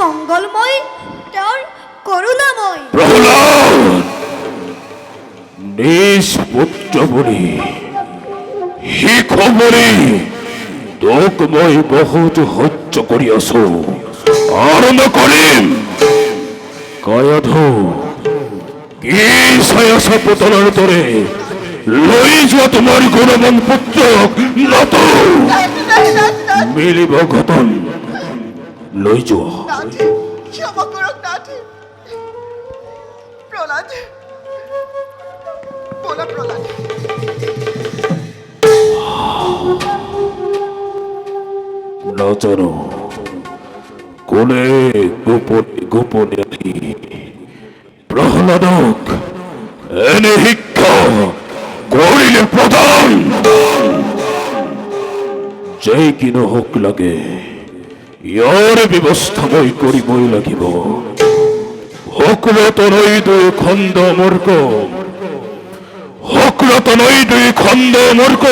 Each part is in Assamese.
মঙ্গলময় তেওঁৰ কৰুণাময় প্ৰহ্লাদ নিজ পুত্ৰ বলি শিখ বলি তোক মই বহুত সহ্য কৰি আছো আৰু নকৰিম কায়াধু কি চাই আছা পুতলাৰ দৰে লৈ যোৱা তোমাৰ গুণৱান পুত্ৰক নতো মিলিব ঘটন লৈ যোৱা নাথে ক্ষমা কৰুক নাথে প্ৰহ্লাদ বলা প্ৰহ্লাদ নাজানো কোনে গোপনে গোপনে আহি প্ৰহ্লাদক এনে শিক্ষা কৰিলে প্ৰদান যে কি নহওক লাগে ইয়াৰ ব্যৱস্থা মই কৰিবই লাগিব হকলতনৈ দুই খণ্ড মৰ্ক হকলতনৈ দুই খণ্ড মৰ্ক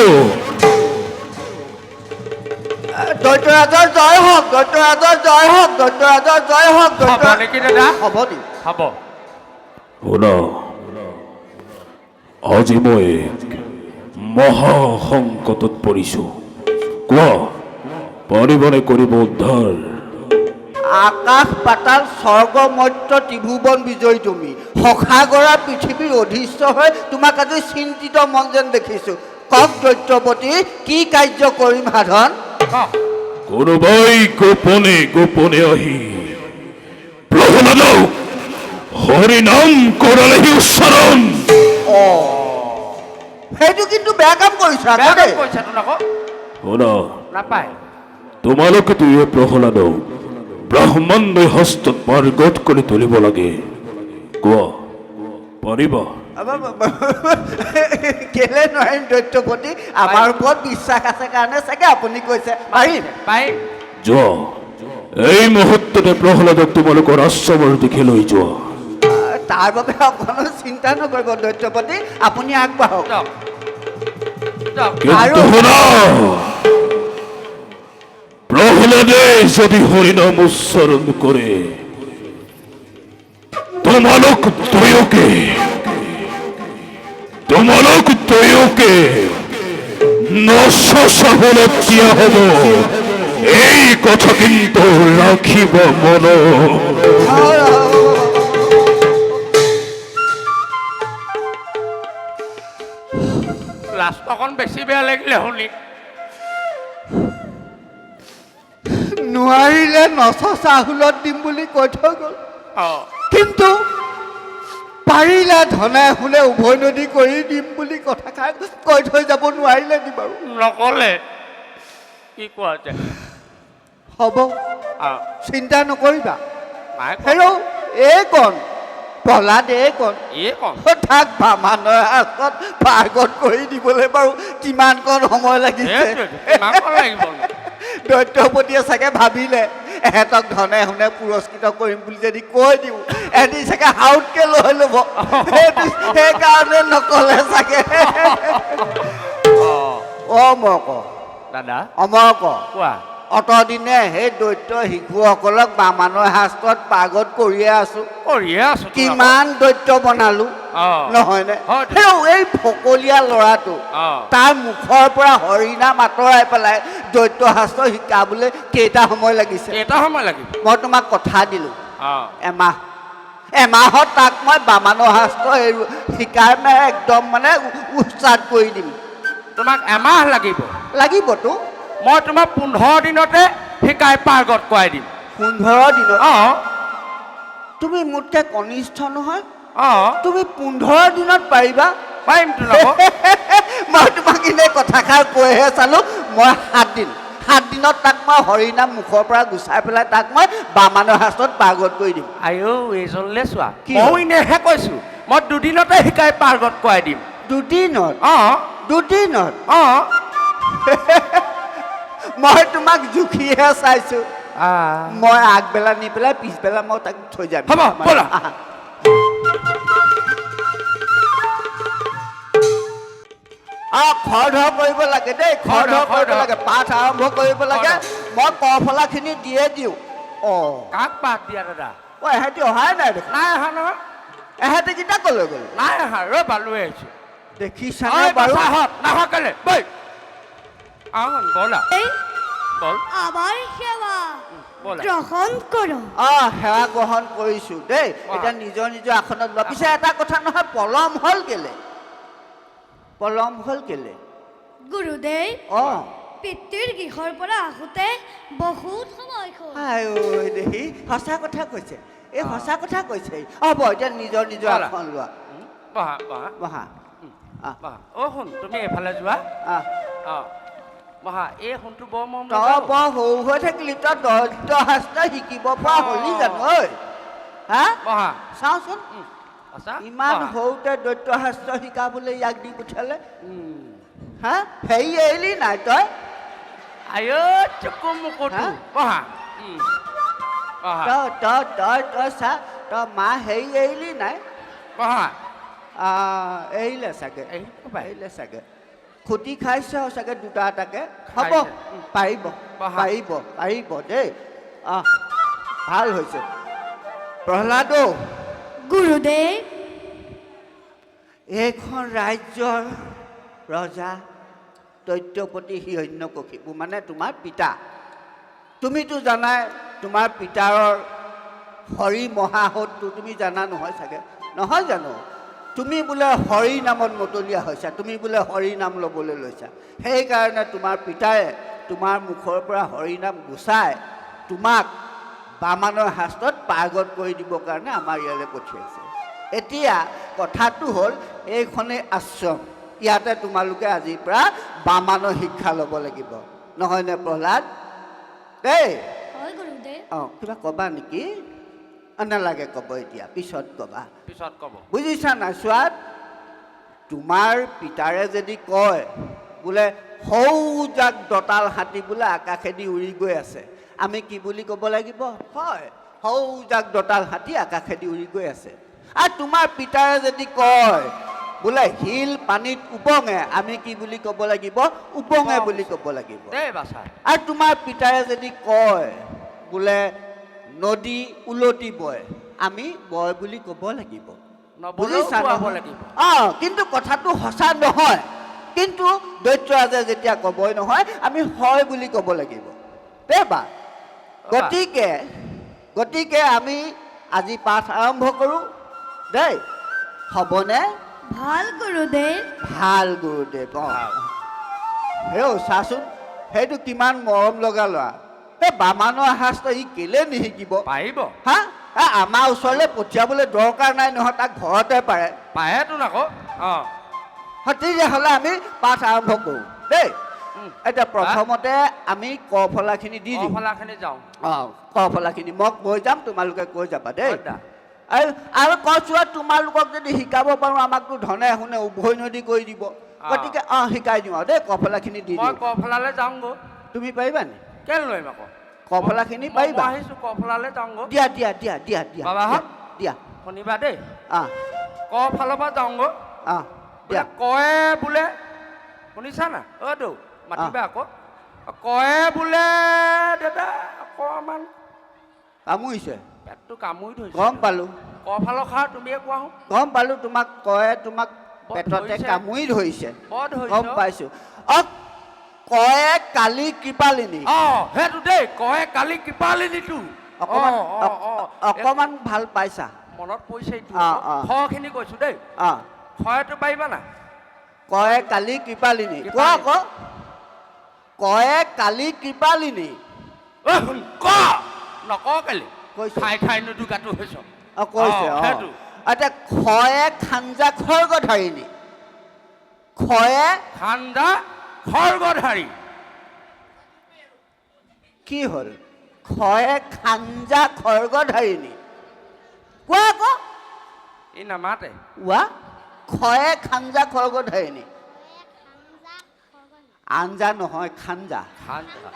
দৈত্যৰাজৰ জয় হওক দৈত্যৰাজৰ জয় হওক দৈত্যৰাজৰ জয় হওক হ'ব নেকি দাদা হ'ব নি হ'ব শুনা আজি মই মহা সংকটত পৰিছো কোৱা পাৰিবনে কৰিব উদ্ধাৰ আকাশ পাতাল স্বৰ্গ মৰ্ত্য ত্ৰিভুৱন বিজয়ী তুমি সখাগৰা পৃথিৱীৰ অধীষ্ঠ হৈ তোমাক আজি চিন্তিত মন যেন দেখিছোঁ কক দৈত্যপতি কি কাৰ্য কৰিম সাধন কোনোবাই গোপনে গোপনে আহি প্ৰহ্লাদক হৰিনাম কৰালেহি উচ্চাৰণ সেইটো কিন্তু বেয়া কাম কৰিছা বেয়া আকৌ কাম দেই। কৰিছাতো নকৌ শুনা নাপায় তোমালোকে দুয়ে প্ৰহ্লাদক ব্ৰহ্মাণ্ডই হস্তত পাৰ্গত কৰি তুলিব লাগে কোৱা পাৰিবা কেলে নোৱাৰিম দৈত্যপতি আমাৰ ওপৰত বিশ্বাস আছে কাৰণে চাগে আপুনি কৈছে পাৰিম পাৰিম যোৱা এই মুহূৰ্ততে প্ৰহ্লাদক তোমালোকৰ আশ্ৰমৰ দিশে লৈ যোৱা তাৰ বাবে অকণো চিন্তা নকৰিব দৈত্যপতি আপুনি আগবাঢ়ক যাওক যাওক কিন্তু শুনা প্রহ্লাদে যদি হরিনাম উচ্চারণ করে তোমালোক দুয়োকে নশাহলত দিয়া হব এই কথা কিন্তু রাখিব মন লাষ্টকণ বেছি বেয়া লাগিলে শুনি নোৱাৰিলে নচচা হুলত দিম বুলি কৈ থৈ গ'ল অঁ কিন্তু পাৰিলে ধনে শুনে উভৈ নদী কৰি দিম বুলি কথাষাৰ কৈ থৈ যাব নোৱাৰিলে নি বাৰু নক'লে কি কোৱা যায় হ'ব অঁ চিন্তা নকৰিবা নাই হেৰৌ এই কণ প্ৰহ্লাদ এই কণ এই কম তাক বামানৰ হাতত পাৰ্গত কৰি দিবলৈ বাৰু কিমানকণ সময় লাগিছে কিমান লাগিব দৈত্যপতিয়ে চাগে ভাবিলে এহেঁতক ধনে শুনে পুৰস্কৃত কৰিম বুলি যদি কৈ দিওঁ এহেঁতি চাগে হাউতকে লৈ ল'ব সেইকাৰণে নকলে চাগে অ মই ক দাদা অমৰ ক কোৱা অতদিনে সেই দৈত্য শিশুসকলক বামানৰ শাস্ত্ৰত পাৰ্গত কৰিয়ে আছো কৰিয়ে আছো কিমান দৈত্য বনালো নহয়নে হয়। এই ফকলীয়া ল'ৰাটো অঁ তাৰ মুখৰ পৰা হৰিনাম আঁতৰাই পেলাই দৈত্য শাস্ত্ৰ শিকাবলৈ কেইটা সময় লাগিছে এটা সময় লাগিব মই তোমাক কথা দিলোঁ অঁ এমাহত তাক মই বামানৰ শাস্ত্ৰ শিকাই মানে একদম মানে উৎসাহ কৰি দিম তোমাক এমাহ লাগিব লাগিবতো মই তোমাক 15 দিনতে শিকাই পাৰ্গত কৰাই দিম 15 দিনত অঁ তুমি মোতকৈ কনিষ্ঠ নহয় অঁ তুমি 15 দিনত পাৰিবা পাৰিমতো নকৌ মই তোমাক এনেই কথাষাৰ কৈহে চালোঁ মই 7 দিনত তাক মই হৰিনাম মুখৰ পৰা গুচাই পেলাই তাক মই বামানৰ শাস্ত্ৰত পাৰ্গত কৰি দিম আইও এইজনলৈ চোৱা কি ময়ো হ'ল? এনেহে কৈছোঁ মই 2 দিনতে শিকাই পাৰ্গত কৰাই দিম দুদিনত অঁ দুদিনত অঁ মই তোমাক জুখিহে চাইছোঁ আহ মই আগবেলা নি পেলাই পিছবেলা মই তাক থৈ যাম হ'ব, ব'লা। আহা। খৰ ধৰ কৰিব লাগে দেই খৰ ধৰ কৰিব লাগে পাঠ আৰম্ভ কৰিব লাগে মই কফলাখিনি দিয়ে দিওঁ অঁ কাক বাদ দিয়া দাদা অ' এহেঁতি অহাই নাই দেখোন নাই অহা নহয় এহেঁতি কেইটা ক'লৈ গ'ল নাই অহা ৰ'বা লৈ আহিছোঁ দেখিছানে বাৰু নাহক কেলে বৈ আহন ব'লা এই বল আমাৰ সেবা ব'লা গ্ৰহণ কৰো অঁ সেৱা গ্ৰহণ কৰিছোঁ দেই এতিয়া নিজৰ নিজৰ আসনত লোৱা পিছে এটা কথা নহয় পলম হ'ল কেলে গুৰুদেৱ অঁ পিতৃৰ গৃহৰ পৰা আহোঁতে বহুত সময় হ'ল আই ঐ দেহি সঁচা কথা কৈছে এই সঁচা কথা কৈছে হ'ব এতিয়া নিজৰ নিজৰ ব'লা। আসন লোৱা বহা বহা বহা বহা অ' শুন তুমি এইফালে যোৱা আহ অঁ বহা এই শুনটো বৰ মৰম তই লগা বৰ সৰু হৈ থাকিলি তই দৰিদ্ৰ শাস্ত্ৰ শিকিব পৰা হ'লি জানো ঐ হা বহা চাওঁচোন আচ্ছা ইমান সৰুতে দৈত্য শাস্ত্ৰ শিকাবলৈ ইয়াক দি পঠিয়ালে হা হেৰি এৰিলি নাই তই আয় চকু মুকুটো হা? বহা বহা তই তই তই তই চা তই মা হেৰি এৰিলি নাই বহা এৰিলে চাগে এৰিব পাৰে। এৰিলে চাগে খুটি খাইছে চাগে দুটা এটাকে হ'ব খাইছে। পাৰিব বহা। পাৰিব পাৰিব দেই ভাল হৈছে প্ৰহ্লাদ গুৰুদেৱ এইখন ৰাজ্যৰ ৰজা দৈত্যপতি হিৰণ্যকশিপু মানে তোমাৰ পিতা তুমিতো জানাই তোমাৰ পিতাৰৰ হৰি মহাহতটো তুমি জানা নহয় চাগে নহয় জানো তুমি বোলে হৰি নামত মতলীয়া হৈছা তুমি বোলে হৰি নাম ল'বলৈ লৈছা সেইকাৰণে তোমাৰ পিতাই তোমাৰ মুখৰ পৰা হৰি নাম গুচাই তোমাক বামানৰ শাস্ত্ৰত পাৰ্গত কৰি দিবৰ কাৰণে আমাৰ ইয়ালৈ পঠিয়াইছে এতিয়া কথাটো হ'ল এইখনেই আশ্ৰম ইয়াতে তোমালোকে আজিৰ পৰা বামানৰ শিক্ষা ল'ব লাগিব নহয়নে প্ৰহ্লাদ দেই হয় গুৰুদেৱ অঁ কিবা ক'বা নেকি নালাগে ক'ব এতিয়া পিছত ক'বা পিছত ক'ব বুজিছা নাই চোৱাত তোমাৰ পিতাৰে যদি কয় বোলে সৌজাক দঁতাল হাতী বোলে আকাশেদি উৰি গৈ আছে আমি কি বুলি ক'ব লাগিব হয় সৌজাক দঁতাল হাতী আকাশেদি উৰি গৈ আছে আৰু তোমাৰ পিতাৰে যদি কয় বোলে শিল পানীত উপঙে আমি কি বুলি ক'ব লাগিব উপঙে বুলি ক'ব লাগিব দেই বাছা আৰু তোমাৰ পিতাৰে যদি কয় বোলে নদী উলটি বয় আমি বয় বুলি ক'ব লাগিব নবলেও খুৱাব লাগিব কিন্তু কথাটো সঁচা নহয় কিন্তু দৈত্যৰাজে যেতিয়া ক'বই নহয় আমি হয় বুলি ক'ব লাগিব দেই বা গতিকে আমি আজি পাঠ আৰম্ভ কৰোঁ দেই হ'বনে ভাল গুৰুদেৱ ভাল গুৰুদেৱ হেও চাচোন সেইটো কিমান মৰম লগা ল'ৰা এই বামানৰ শাস্ত্ৰ ই কেলে নিশিকিব পাৰিব হা আমাৰ ওচৰলৈ পঠিয়াবলৈ দৰকাৰ নাই নহয় তাক ঘৰতে পাৰে পায়েতো আকৌ অঁ তেতিয়াহ'লে আমি পাঠ আৰম্ভ কৰোঁ দেই এতিয়া প্ৰথমতে আমি ক ফলাখিনি দি দিওঁ ফলাখিনি যাওঁ ক ফলাখিনি মই কৈ যাম তোমালোকে কৈ যাবা দেই দা আৰু কৈছোঁ তোমালোকক যদি শিকাব পাৰোঁ আমাকতো ধনে শুনে উভৈ নদী কৰি দিব গতিকে শিকাই দিওঁ আৰু দেই ক ফলাখিনি দি মই দিওঁ কফলালৈ যাওঁগৈ তুমি পাৰিবা নি কেলে নোৱাৰিম আকৌ ক ফলাখিনি পাৰিবা আহিছোঁ কফলালৈ যাওঁগৈ দিয়া দিয়া দিয়া দিয়া দিয়া বাবাহঁত? দিয়া শুনিবা দেই অঁ কফালৰ পৰা যাওঁগৈ অঁ দিয়া কয়ে বোলে শুনিছা না অ'তো মাতিবা আকৌ কয়ে বোলে দাদা অকণমান কামুৰিছে পেটটো কামুৰি ধৰিছে গম পালোঁ কফালৰ খাৰ তুমিয়ে কোৱা হো গম পালোঁ তোমাক কয়ে তোমাক বৰ পেটতে ধৰিছে। কামুৰি ধৰিছে বৰ ধৰিছে গম পাইছোঁ কয়ে কালি কৃপালিনী সেইটো দেই কয়ে কালি কৃপালিনীটো অকণমান ভাল পাইছা মনত পৰিছে এইটো অ। খখিনি কৈছোঁ দেই অঁ খয়টো পাৰিবা না কয়ে কালি কৃপালিনী কোৱা আকৌ কয়ে কালি কৃপালিনী ক নক কেলে কৈছে। খাই খাই নুদুকাটো হৈছ কৈছে সেইটো এতিয়া খয়ে খাঞ্জা খৰ্গধাৰিণী খয়ে খান্দা খৰ্গধাৰী কি হ'ল খয়ে খাঞ্জা খৰ্গধাৰিণী কোৱা আকৌ ই নামাতে কোৱা খয়ে খাঞ্জা খৰ্গধাৰিণী আঞ্জা নহয় খাঞ্জা খান্দা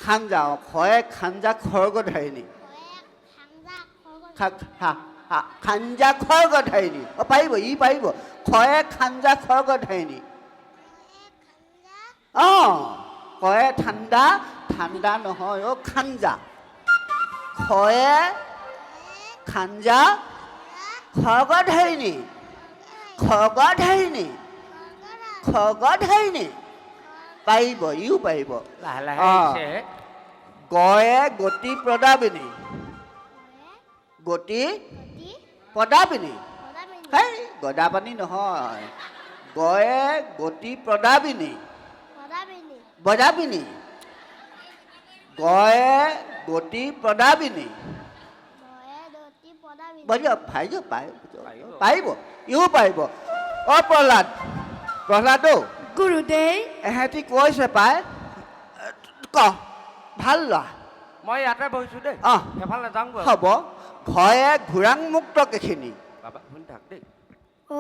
খাঞ্জা খয়ে খাঞ্জা খৰ্গধাৰিণী খাঞ্জা খৰ্গধাৰিণী পাৰিব ই পাৰিব খয়ে খাঞ্জা খৰ্গধাৰিণী কয়ে ঠাণ্ডা ঠাণ্ডা নহয় খাঞ্জা খয়ে খাঞ্জা খগধাৰিণী খগধাৰিণী খগধাৰিণী পাৰিব ইও পাৰিব লাহে লাহে অ। আহিছে গয়ে গতি প্ৰদাবিনী গতি প্ৰদাবিনী হেই গদাপানী নহয় গয়ে গতি প্ৰদাবিনী বদাবিনী গয়ে গতি প্ৰদাবিনী পাৰিব পাৰিব ইও পাৰিব অ প্ৰহ্লাদ প্ৰহ্লাদো গুৰুদেৱ এহেঁতি কৈছে পাই ক ভাল লোৱা মই ইয়াতে বহিছোঁ দেই অ। এফালে নাযাওঁগৈ হ'ব ঘয়ে ঘোৰাং মুক্ত কেইখিনি বাবা শুনি থাক দেই ॐ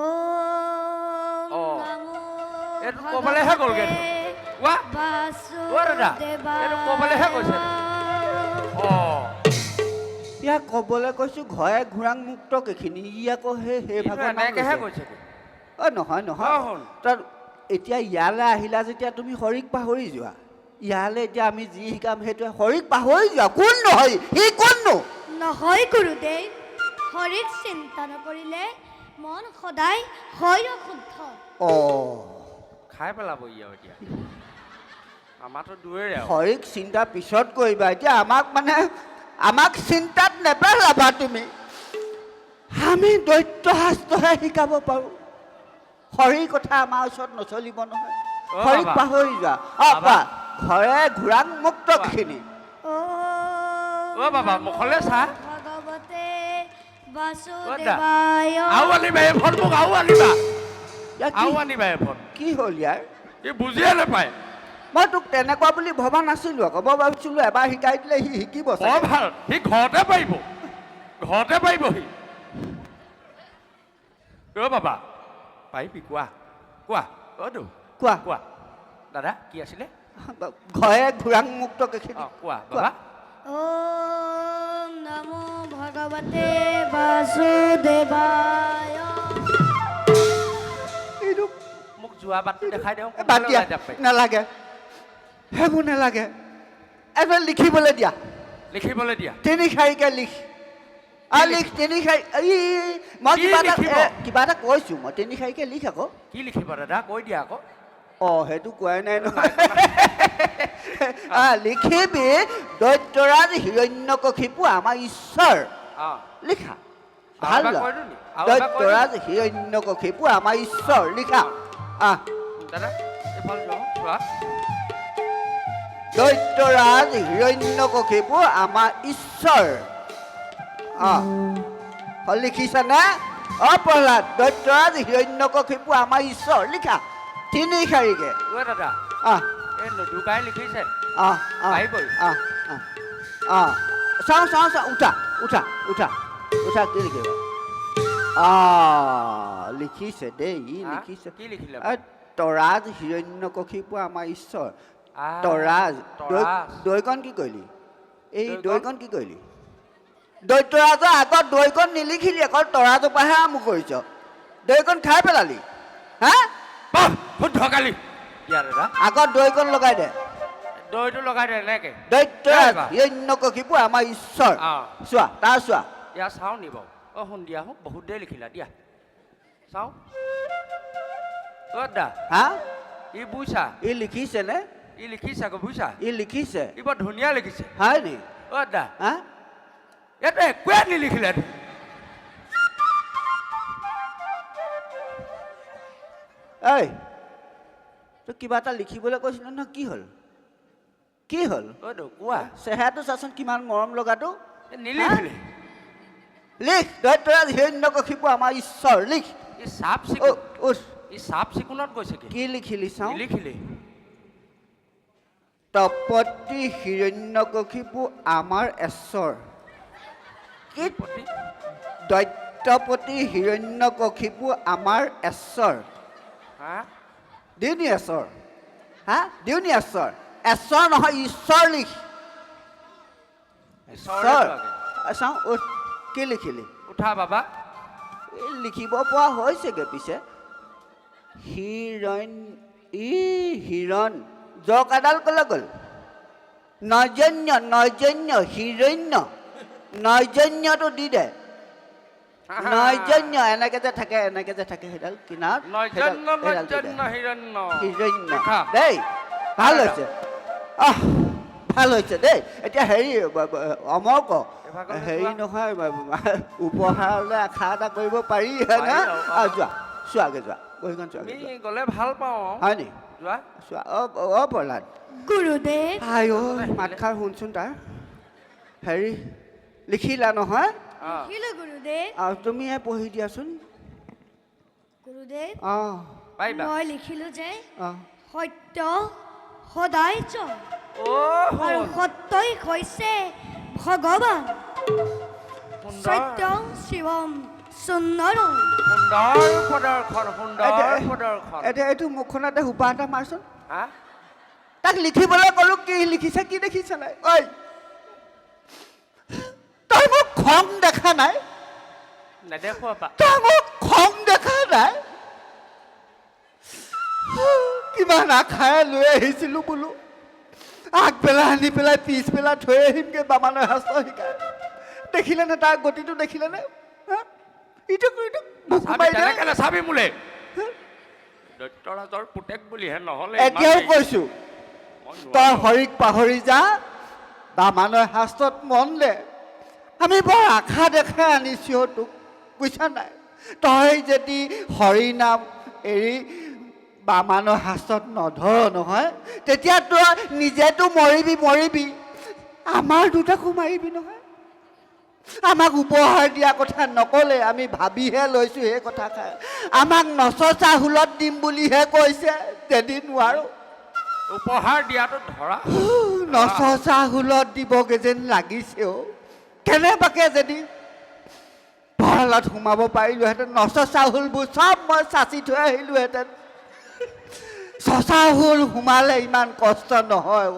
অ। नमो এইটো ক'বলৈহে গ'লগৈ দেখোন। কোৱা অ দাদা এইটো ক'বলৈহে কৈছে অঁ ইয়াক ক'বলৈ কৈছোঁ ঘৰে ঘোৰাং মুক্ত কেইখিনি ই আকৌ সেই ভাগৰ নাম এনেকৈহে লৈছে। কৈছে অ নহয় নহয় অ, শুন। তাত এতিয়া ইয়ালৈ আহিলা যেতিয়া তুমি হৰিক পাহৰি যোৱা ইয়ালৈ এতিয়া আমি যি শিকাম সেইটোৱে হৰিক পাহৰি যোৱা কোন নহয় সি কোননো নহয় গুৰুদেৱ হৰিক চিন্তা নকৰিলে মন সদায় হয় অশুদ্ধ অ খাই পেলাব ই আৰু এতিয়া আমাৰতো দূৰৰে আৰু হৰিক চিন্তা পিছত কৰিবা এতিয়া আমাক চিন্তাত নেপেলাবা তুমি আমি দৈত্য শাস্ত্ৰহে শিকাব পাৰোঁ হৰিৰ কথা আমাৰ ওচৰত নচলিব নহয় অ, হৰিক বাবা। পাহৰি যোৱা অ বাবা। কোৱা ঘৰে ঘোৰাং মুক্তখিনি অ বাবা মুখলৈ চা ভগৱতে দা। বাসুদেৱায় আৰু আনিবা এইখন মোক আৰু আনিবা ইয়াৰ আৰু কি- আনিবা এইখন কি হ'ল ইয়াৰ ই বুজিয়ে নাপায় মই তোক তেনেকুৱা বুলি ভবা নাছিলোঁ আকৌ মই ভাবিছিলোঁ এবাৰ শিকাই দিলে সি শিকিব বৰ চাগে। ভাল সি ঘৰতে পাৰিব সি অ বাবা পাৰিবি কোৱা কোৱা অতো কোৱা কোৱা দাদা কি আছিলে ঘৰে ঘোৰাং মুক্ত কেইখিনি অ কোৱা বাবা ॐ नमो भगवते वासुदेवाय এইটো মোক যোৱা বাটটো দেখাই দিওঁ বাদ দিয়া নালাগে সেইবোৰ নালাগে এবাৰ লিখিবলৈ দিয়া লিখিবলৈ দিয়া তিনি শাৰীকে লিখ লিখ তিনি শাৰী মই কি কিবা এটা লিখিব? কিবা এটা কৈছোঁ মই তিনি শাৰীকে লিখ আকৌ কি লিখিব দাদা কৈ দিয়া আকৌ অ সেইটো কোৱাই নাই নহয় লিখিবি দৈত্যৰাজ হিৰণ্যকশিপু আমাৰ ঈশ্বৰ অ লিখা আৰু ভাল এবাৰ লোৱা কৈ দিওঁ নি? আৰু এবাৰ কৈ দিওঁ দৈত্যৰাজ হিৰণ্যকশিপু আমাৰ ঈশ্বৰ লিখা দাদা এইফালে যোৱা চোৱা দৈত্যৰাজ হিৰণ্যকশিপু আমাৰ ঈশ্বৰ লিখিছানে অ প্ৰহ্লাদ দৈত্যৰাজ হিৰণ্যকশিপু আমাৰ ঈশ্বৰ লিখা তিনি শাৰীকে ঐ দাদা এই নুদুকাই লিখিছে পাৰিবই। চাওঁ উঠা কি লিখিব লিখিছে দেই ই হা? লিখিছে কি লিখিলে তৰাজ হিৰণ্যকশিপু আমাৰ ঈশ্বৰ আহ, তৰাজ তৰাজ। দৈকণ কি কৰিলি এই দৈকণ? দৈকণ কি কৰিলি দৈত্যৰাজৰ আগত দৈকণ নিলিখিলি অকল তৰাজৰ পৰাহে আমু কৰিছ দৈকণ খাই পেলালি হা বাহ শুদ্ধ কালি ইয়াৰ দাদা আগত দৈকণ লগাই দে দৈটো লগাই দে এনেকে দৈত্যৰাজ কেনেকুৱা? হিৰণ্যকশিপু আমাৰ ঈশ্বৰ চোৱা তাৰ চোৱা ইয়াৰ চাওঁ নি বাৰু অ শুন দিয়া হো বহুত দেৰি লিখিলা দিয়া চাওঁ অ দা হা ই বুইছা ই লিখিছেনে ই লিখিছে আকৌ বুইছা ই লিখিছে ই বৰ ধুনীয়া লিখিছে হয় নি অ দা হা ইয়াতে একোৱে নিলিখিলে ঐ তই কিবা এটা লিখিবলৈ কৈছিলি নহয় কি হ'ল অ দো কোৱা চেহেৰাটো চাচোন কিমান মৰম লগাটো এ নিলিখিলে লিখ দৈত্যৰাজ হিৰণ্যকশিপু আমাৰ ঈশ্বৰ লিখ ই চাফ চিকুণ উঠ ই চাফ চিকুণত গৈছে কি লিখিলি চাওঁ নিলিখিলে তপতি হিৰণ্যকশিপু আমাৰ ঈশ্বৰ কি দৈত্যপতি হিৰণ্যকশিপু আমাৰ ঈশ্বৰ হা দিওনি ঈশ্বৰ হা দিওনি ঈশ্বৰ ঈশ্বৰ নহয় ঈশ্বৰ লিখ ঈশ্বৰ চাওঁ উঠ কি লিখিলি উঠা বাবা এই লিখিব পৰা হৈছেগৈ পিছে হিৰণ জক এডাল ক'লে গ'ল নৈজন্য হিৰণ্য নৈজন্যটো দি দে নৈজন্য এনেকে যে থাকে সেইডাল কিনাৰত নৈজন্য সেইডাল দি দে। নৈজন্য হিৰণ্য হিৰণ্য দেখা। দেই ভাল হৈছে ভাল হৈছে দেই এতিয়া হেৰি অমৰ ক এভাগলৈ হেৰি যোৱা। নহয় উপহাৰলৈ আশা এটা কৰিব পাৰি হয় না পাৰি, যোৱা চোৱাগে যোৱা বহীখন চোৱাগে আমি যোৱা গ'লে ভাল পাওঁ হয় নি যোৱা চোৱা প্ৰহ্লাদ গুৰুদেৱ আই মাতষাৰ শুনচোন তাৰ হেৰি লিখিলা নহয় লিখিলো গুৰুদেৱ তুমিয়ে পঢ়ি দিয়াচোন গুৰুদেৱ অঁ পাৰিবা মই লিখিলো যে অঁ সত্য সদায় জয় আৰু সত্যই হৈছে ভগৱান সুন্দৰ সত্যং শিৱম সুন্দৰম সুন্দৰ প্ৰদৰ্শন সুন্দৰ প্ৰদৰ্শন এতিয়া এইটো মুখখনতে সোপা এটা মাৰচোন হা তাক লিখিবলৈ ক'লো কি লিখিছে কি দেখিছে নাই ঐ তই মোক খং দেখা নাই নেদেখুৱা পা তই মোক খং দেখা নাই কিমান আশাৰে লৈ আহিছিলো বোলো আগবেলা আনি পেলাই পিছবেলা থৈ আহিমগৈ বামানৰ শাস্ত্ৰ শিকাই দেখিলেনে তাৰ গতিটো দেখিলেনে ইটো বুকু মাৰি দে। তেনেকে নাচাবি মোলে দৈত্যৰাজৰ পুতেক বুলিহে নহ'লে এতিয়াও কৈছো তই হৰিক পাহৰি যা বামানৰ শাস্ত্ৰত মন দে আমি বৰ আশা দেখাই আনিছো তোক বুজিছা নাই তই যদি হৰি নাম এৰি বামানৰ শাস্ত্ৰত নধৰ নহয় তেতিয়া তই নিজেতো মৰিবি আমাৰ দুটাকো মাৰিবি নহয় আমাক উপহাৰ দিয়া কথা নক'লে আমি ভাবিহে লৈছোঁ সেই কথা খাই আমাক নচচা হুলত দিম বুলিহে কৈছে যদি নোৱাৰো উপহাৰ দিয়াটো ধৰা নচচা হুলত দিবগে যেন লাগিছে কেনেবাকে যদি ভঁৰালত সোমাব পাৰিলোহেঁতেন নচচা হুলবোৰ চব মই চাচি থৈ আহিলোহেঁতেন চচা হুল সোমালে ইমান কষ্ট নহয়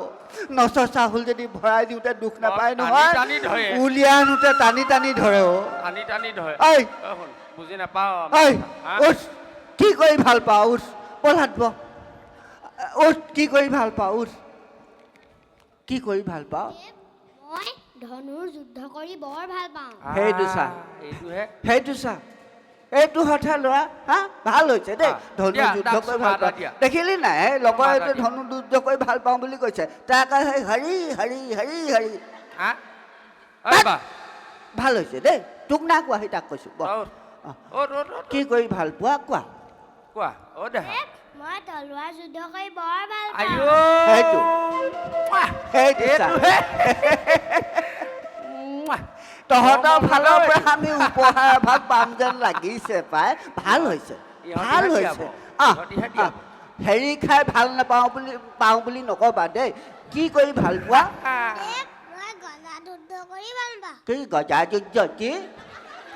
নচচা হুল যদি ভৰাই দিওঁতে দুখ নাপায় নহয় টানি ধৰে। উলিয়াই আনোতে টানি টানি ধৰে টানি টানি ধৰে ঐ শুন বুজি নাপাওঁ ঐ হা? উঠ কি কৰি ভাল পাওঁ উঠ প্ৰহ্লাদ উঠ কি কৰি ভাল পাওঁ উঠ কি কৰি ভাল পাওঁ মই ধনুৰ যুদ্ধ কৰি বৰ ভাল পাওঁ সেইটো চা এইটোহে সেইটো চা এইটো হঠা ল'ৰা হা ভাল হৈছে দেই ধনু দিয়া, যুদ্ধ তাক কৰি চুমা ভাল এটা পাওঁ দিয়া। দেখিলি নাই এই লগৰ চুমা এটা এইটো দিয়া। ধনু যুদ্ধ কৰি ভাল পাওঁ বুলি কৈছে তাৰ কাৰণে হৰি হৰি হৰি হৰি হা ঐ বা ভাল হৈছে দেই তোক না কোৱা সি তাক কৈছোঁ বহ কি কৰি ভাল পোৱা কোৱা কোৱা অ দেহা মই তলোৱাৰ যুদ্ধ কৰি বৰ ভাল পাওঁ আইঅ সেইটো সেইটো চা এইটোহে তহঁতৰ ফালৰ পৰা আমি উপহাৰ ভাগ পাম যেন লাগিছে পাই ভাল হৈছে ভাল ইহঁতিহে হৈছে দিয়াব। ইহঁতিহে দিয়াব। হেৰি খাই ভাল নাপাওঁ পাওঁ বুলি নক'বা দেই কি কৰি ভাল পোৱা মই গদা যুদ্ধ কৰি ভাল পাওঁ কি গজা যুদ্ধ কি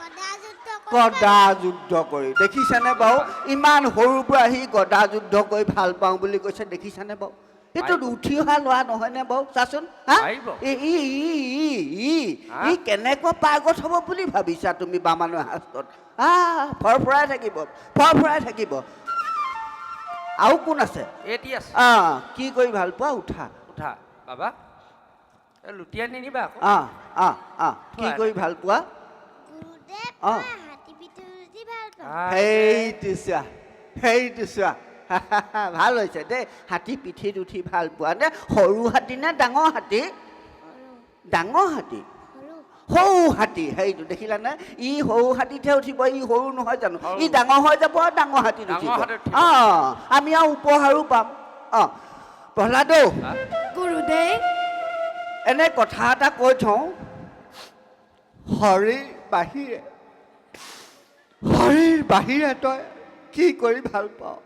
গদা যুদ্ধ কৰি গদা যুদ্ধ কৰি দেখিছানে বাৰু ইমান সৰুৰ পৰা সি গদা যুদ্ধ কৰি ভাল পাওঁ বুলি কৈছে দেখিছানে বাৰু এইটো উঠি অহা ল'ৰা নহয়নে বাৰু চাচোন হা পাৰিব। ই কেনেকুৱা পাগত হ'ব বুলি ভাবিছা তুমি বামানৰ শাস্ত্ৰত ফৰফৰাই থাকিব আৰু কোন আছে এটি আছে কি কৰি ভাল পোৱা উঠা উঠা বাবা এই লুটিয়াই নিনিবা আকৌ কি কৰি ভাল পোৱা গুৰুদেৱ অ। মই হাতী পিঠি উঠি ভাল পাওঁ সেইটো চোৱা ভাল হৈছে দেই হাতী পিঠিত উঠি ভাল পোৱা নে সৰু হাতী নে ডাঙৰ হাতী ডাঙৰ হাতী সৰু সৰু হাতী সেইটো দেখিলানে ই সৰু হাতীতহে উঠিব ই সৰু নহয় জানো সৰু। ই ডাঙৰ হৈ যাব ডাঙৰ হাতীত ডাঙৰ উঠিব হাতীত উঠিব। আমি আৰু উপহাৰো পাম প্ৰহ্লাদ হা? গুৰুদেৱ এনে কথা এটা কৈ থওঁ হৰিৰ বাহিৰে তই কি কৰি ভাল পাওঁ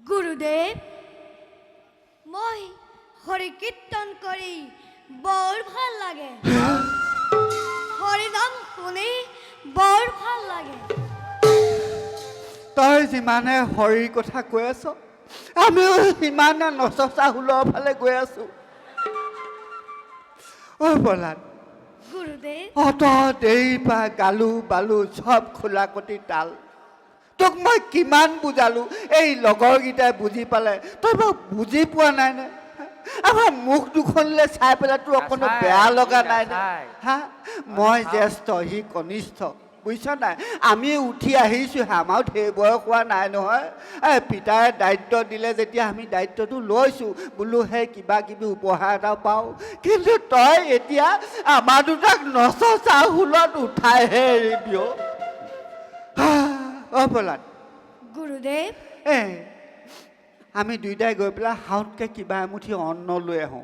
গুৰুদেৱ মই হৰি কীৰ্তন কৰি বৰ ভাল লাগে হৰি নাম শুনি বৰ ভাল লাগে তই যিমানে হৰিৰ কথা কৈ আছ আমিও সিমানে নচচা হুলৰ ফালে গৈ আছো প্ৰহ্লাদ গুৰুদেৱ অত দেৰি পৰা গালো বালো চব খোলা কটি তাল তোক মই কিমান বুজালো এই লগৰকেইটাই বুজি পালে তই বাৰু বুজি পোৱা নাই নে আমাৰ মুখ দুখনলৈ চাই পেলাই তোৰ অকণো নাচাই, বেয়া লগা নাই নে? নাচাই। হা মই জ্যেষ্ঠ সি কনিষ্ঠ বুজিছ নাই আমি উঠি আহিছোঁ আমাৰো ঢেৰ বয়স হোৱা নাই নহয় এই পিতাই দায়িত্ব দিলে যেতিয়া আমি দায়িত্বটো লৈছোঁ বোলো সেই কিবা কিবি উপহাৰ এটা পাওঁ কিন্তু তই এতিয়া আমাৰ দুটাক নচা হুলত উঠাইহে এৰিবি অ' প্ৰহ্লাদ গুৰুদেৱ আমি দুয়োটাই গৈ পেলাই হাউতকৈ কিবা এমুঠি অন্ন লৈ আহোঁ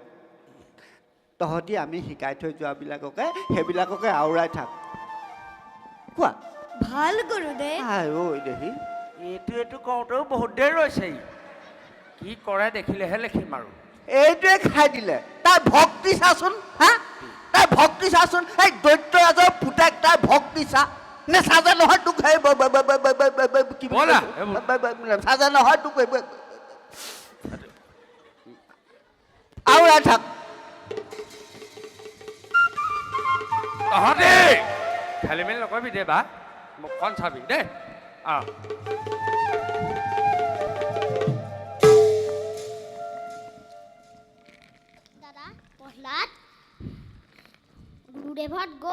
তহঁতি আমি শিকাই থৈ যোৱাবিলাককে সেইবিলাককে আওৰাই থাক কোৱা ভাল গুৰুদেৱ আই ঐ দেহি এইটো কওঁতেও বহুত দেৰি ৰৈছে ই। কি কৰে দেখিলেহে লিখিম আৰু এইটোৱে খাই দিলে তাৰ ভক্তি চাচোন হা তাৰ ভক্তি চাচোন এই দৈত্যৰাজৰ পুতেক তাৰ ভক্তি চা নেচাজে নহয় তোক সেই কি বুলি ব'লা, কৈছো? নেচাজে নহয় তোক আওৰাই থাক তহঁতি খেলি মেলি নকৰিবি দে বা মুখখন চাবি দেই দাদা প্ৰহ্লাদ গুৰুদেৱত গৈ